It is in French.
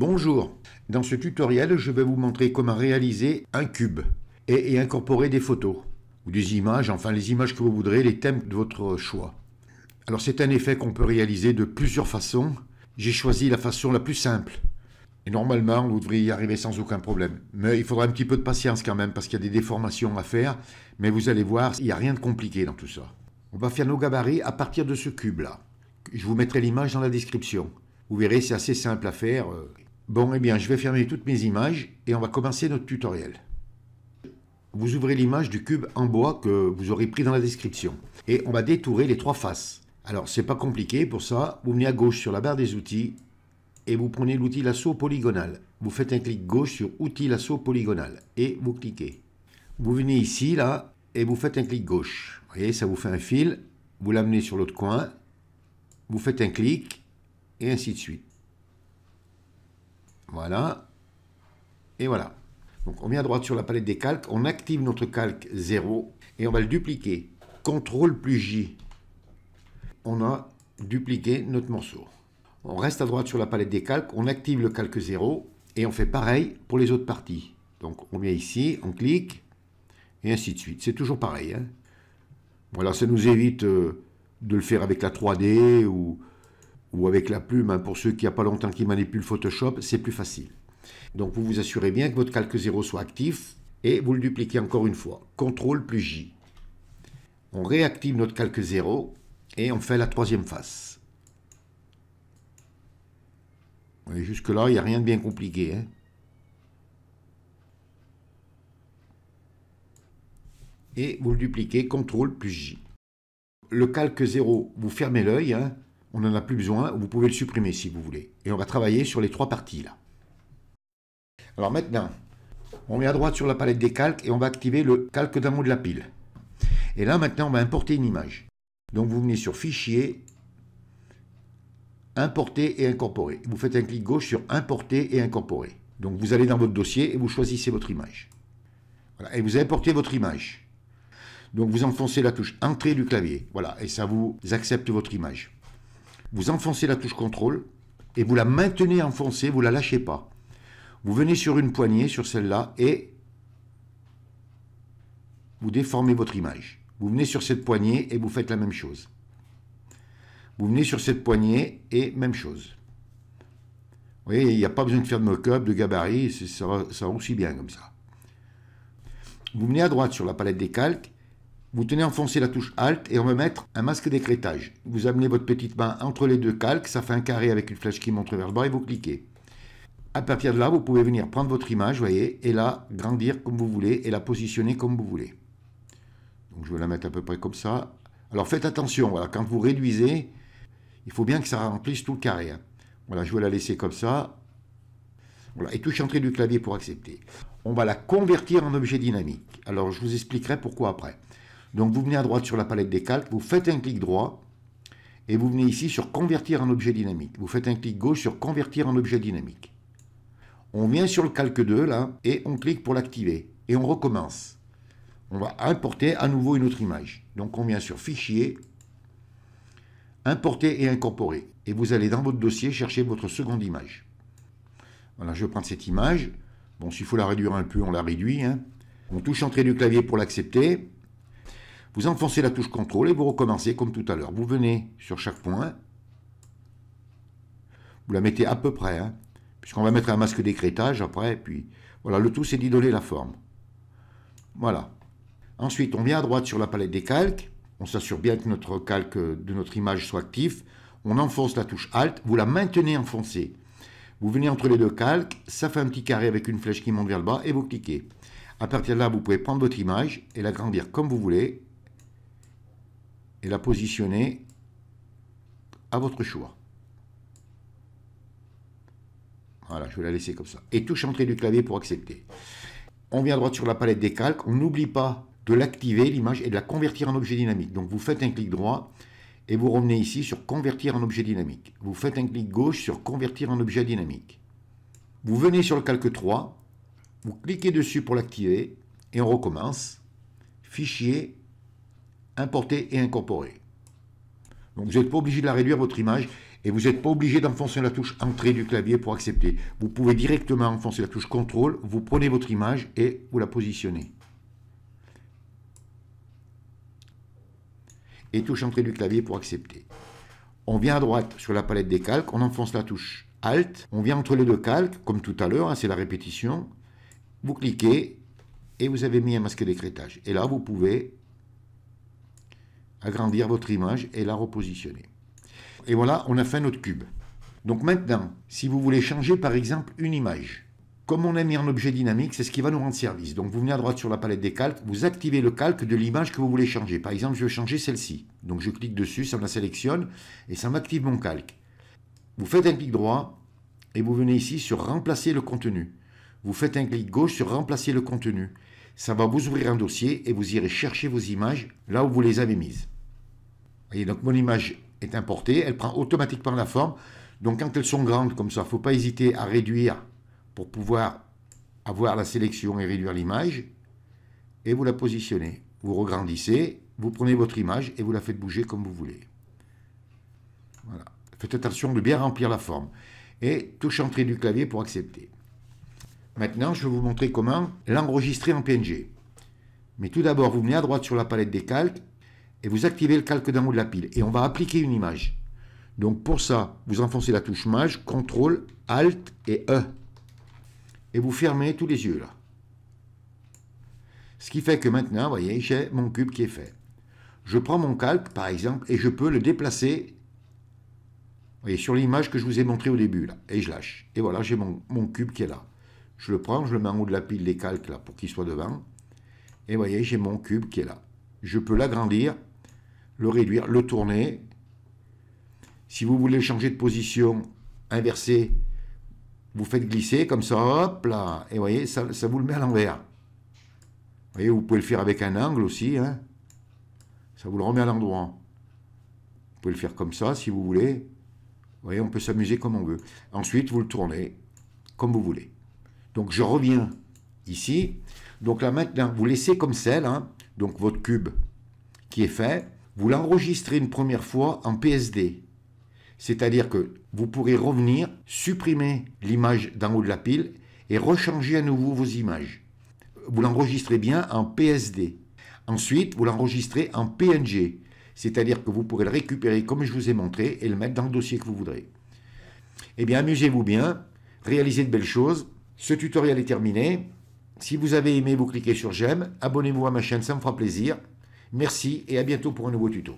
Bonjour, dans ce tutoriel je vais vous montrer comment réaliser un cube et incorporer des photos ou des images, enfin les images que vous voudrez, les thèmes de votre choix. Alors c'est un effet qu'on peut réaliser de plusieurs façons. J'ai choisi la façon la plus simple. Et normalement vous devriez y arriver sans aucun problème. Mais il faudra un petit peu de patience quand même parce qu'il y a des déformations à faire. Mais vous allez voir, il n'y a rien de compliqué dans tout ça. On va faire nos gabarits à partir de ce cube là. Je vous mettrai l'image dans la description. Vous verrez, c'est assez simple à faire. Bon, eh bien, je vais fermer toutes mes images et on va commencer notre tutoriel. Vous ouvrez l'image du cube en bois que vous aurez pris dans la description. Et on va détourer les trois faces. Alors, c'est pas compliqué. Pour ça, vous venez à gauche sur la barre des outils et vous prenez l'outil lasso polygonal. Vous faites un clic gauche sur outil lasso polygonal et vous cliquez. Vous venez ici, là, et vous faites un clic gauche. Vous voyez, ça vous fait un fil. Vous l'amenez sur l'autre coin. Vous faites un clic. Et ainsi de suite. Voilà. Et voilà. Donc on vient à droite sur la palette des calques, on active notre calque 0 et on va le dupliquer. CTRL plus J. On a dupliqué notre morceau. On reste à droite sur la palette des calques, on active le calque 0 et on fait pareil pour les autres parties. Donc on vient ici, on clique et ainsi de suite. C'est toujours pareil. Hein. Voilà, ça nous évite de le faire avec la 3D ou avec la plume, hein, pour ceux qui n'ont pas longtemps qui manipulent Photoshop, c'est plus facile. Donc vous vous assurez bien que votre calque 0 soit actif et vous le dupliquez encore une fois. CTRL plus J. On réactive notre calque 0 et on fait la troisième face. Et jusque là, il n'y a rien de bien compliqué. Hein. Et vous le dupliquez, CTRL plus J. Le calque 0, vous fermez l'œil, hein. On n'en a plus besoin, vous pouvez le supprimer si vous voulez. Et on va travailler sur les trois parties là. Alors maintenant, on met à droite sur la palette des calques et on va activer le calque d'en haut de la pile. Et là maintenant, on va importer une image. Donc vous venez sur Fichier, Importer et incorporer. Vous faites un clic gauche sur Importer et incorporer. Donc vous allez dans votre dossier et vous choisissez votre image. Voilà. Et vous importez votre image. Donc vous enfoncez la touche Entrée du clavier. Voilà. Et ça vous accepte votre image. Vous enfoncez la touche CTRL et vous la maintenez enfoncée, vous ne la lâchez pas. Vous venez sur une poignée, sur celle-là, et vous déformez votre image. Vous venez sur cette poignée et vous faites la même chose. Vous venez sur cette poignée et même chose. Vous voyez, il n'y a pas besoin de faire de mock-up, de gabarit, ça va aussi bien comme ça. Vous venez à droite sur la palette des calques. Vous tenez enfoncé la touche Alt et on va mettre un masque d'écrêtage. Vous amenez votre petite main entre les deux calques, ça fait un carré avec une flèche qui montre vers le bas et vous cliquez. À partir de là, vous pouvez venir prendre votre image, voyez, et la grandir comme vous voulez et la positionner comme vous voulez. Donc je vais la mettre à peu près comme ça. Alors faites attention, voilà, quand vous réduisez, il faut bien que ça remplisse tout le carré. Hein. Voilà, je vais la laisser comme ça. Voilà, et touche Entrée du clavier pour accepter. On va la convertir en objet dynamique. Alors je vous expliquerai pourquoi après. Donc vous venez à droite sur la palette des calques, vous faites un clic droit et vous venez ici sur Convertir en objet dynamique. Vous faites un clic gauche sur Convertir en objet dynamique. On vient sur le calque 2 là et on clique pour l'activer et on recommence. On va importer à nouveau une autre image. Donc on vient sur Fichier, Importer et incorporer. Et vous allez dans votre dossier chercher votre seconde image. Voilà, je vais prendre cette image. Bon, s'il faut la réduire un peu, on la réduit. Hein. On touche Entrée du clavier pour l'accepter. Vous enfoncez la touche CTRL et vous recommencez comme tout à l'heure. Vous venez sur chaque point. Vous la mettez à peu près, hein, puisqu'on va mettre un masque d'écrêtage après. Puis voilà, le tout c'est d'y donner la forme. Voilà. Ensuite, on vient à droite sur la palette des calques. On s'assure bien que notre calque de notre image soit actif. On enfonce la touche Alt. Vous la maintenez enfoncée. Vous venez entre les deux calques. Ça fait un petit carré avec une flèche qui monte vers le bas et vous cliquez. À partir de là, vous pouvez prendre votre image et l'agrandir comme vous voulez. Et la positionner à votre choix. Voilà, je vais la laisser comme ça. Et touche Entrée du clavier pour accepter. On vient à droite sur la palette des calques. On n'oublie pas de l'activer, l'image, et de la convertir en objet dynamique. Donc vous faites un clic droit et vous revenez ici sur Convertir en objet dynamique. Vous faites un clic gauche sur Convertir en objet dynamique. Vous venez sur le calque 3, vous cliquez dessus pour l'activer et on recommence. Fichier, Importer et incorporer. Donc vous n'êtes pas obligé de la réduire, votre image, Et vous n'êtes pas obligé d'enfoncer la touche Entrée du clavier pour accepter. Vous pouvez directement enfoncer la touche Contrôle, vous prenez votre image et vous la positionnez. Et touche Entrée du clavier pour accepter. On vient à droite sur la palette des calques, on enfonce la touche Alt, on vient entre les deux calques, comme tout à l'heure, hein, c'est la répétition. Vous cliquez et vous avez mis un masque d'écrêtage. Et là, vous pouvez agrandir votre image et la repositionner. Et voilà, on a fait notre cube. Donc maintenant, si vous voulez changer par exemple une image, comme on a mis en objet dynamique, c'est ce qui va nous rendre service. Donc vous venez à droite sur la palette des calques, vous activez le calque de l'image que vous voulez changer. Par exemple, je veux changer celle-ci. Donc je clique dessus, ça me la sélectionne et ça m'active mon calque. Vous faites un clic droit et vous venez ici sur remplacer le contenu. Vous faites un clic gauche sur remplacer le contenu. Ça va vous ouvrir un dossier et vous irez chercher vos images là où vous les avez mises. Vous voyez, donc mon image est importée, elle prend automatiquement la forme. Donc quand elles sont grandes comme ça, il ne faut pas hésiter à réduire pour pouvoir avoir la sélection et réduire l'image. Et vous la positionnez. Vous regrandissez, vous prenez votre image et vous la faites bouger comme vous voulez. Voilà. Faites attention de bien remplir la forme. Et touche Entrée du clavier pour accepter. Maintenant, je vais vous montrer comment l'enregistrer en PNG. Mais tout d'abord, vous venez à droite sur la palette des calques et vous activez le calque d'en haut de la pile. Et on va appliquer une image. Donc pour ça, vous enfoncez la touche Maj, CTRL, ALT et E. Et vous fermez tous les yeux là. Ce qui fait que maintenant, vous voyez, j'ai mon cube qui est fait. Je prends mon calque, par exemple, et je peux le déplacer, vous voyez, sur l'image que je vous ai montrée au début, là. Et je lâche. Et voilà, j'ai mon cube qui est là. Je le prends, je le mets en haut de la pile des calques, là, pour qu'il soit devant. Et vous voyez, j'ai mon cube qui est là. Je peux l'agrandir, le réduire, le tourner. Si vous voulez changer de position, inverser, vous faites glisser comme ça, hop là, et vous voyez, ça vous le met à l'envers. Vous voyez, vous pouvez le faire avec un angle aussi, hein. Ça vous le remet à l'endroit. Vous pouvez le faire comme ça, si vous voulez. Vous voyez, on peut s'amuser comme on veut. Ensuite, vous le tournez comme vous voulez. Donc, je reviens ici. Donc là, maintenant, vous laissez comme celle, hein, donc votre cube qui est fait. Vous l'enregistrez une première fois en PSD. C'est-à-dire que vous pourrez revenir, supprimer l'image d'en haut de la pile et rechanger à nouveau vos images. Vous l'enregistrez bien en PSD. Ensuite, vous l'enregistrez en PNG. C'est-à-dire que vous pourrez le récupérer comme je vous ai montré et le mettre dans le dossier que vous voudrez. Eh bien, amusez-vous bien, réalisez de belles choses. Ce tutoriel est terminé. Si vous avez aimé, vous cliquez sur j'aime. Abonnez-vous à ma chaîne, ça me fera plaisir. Merci et à bientôt pour un nouveau tuto.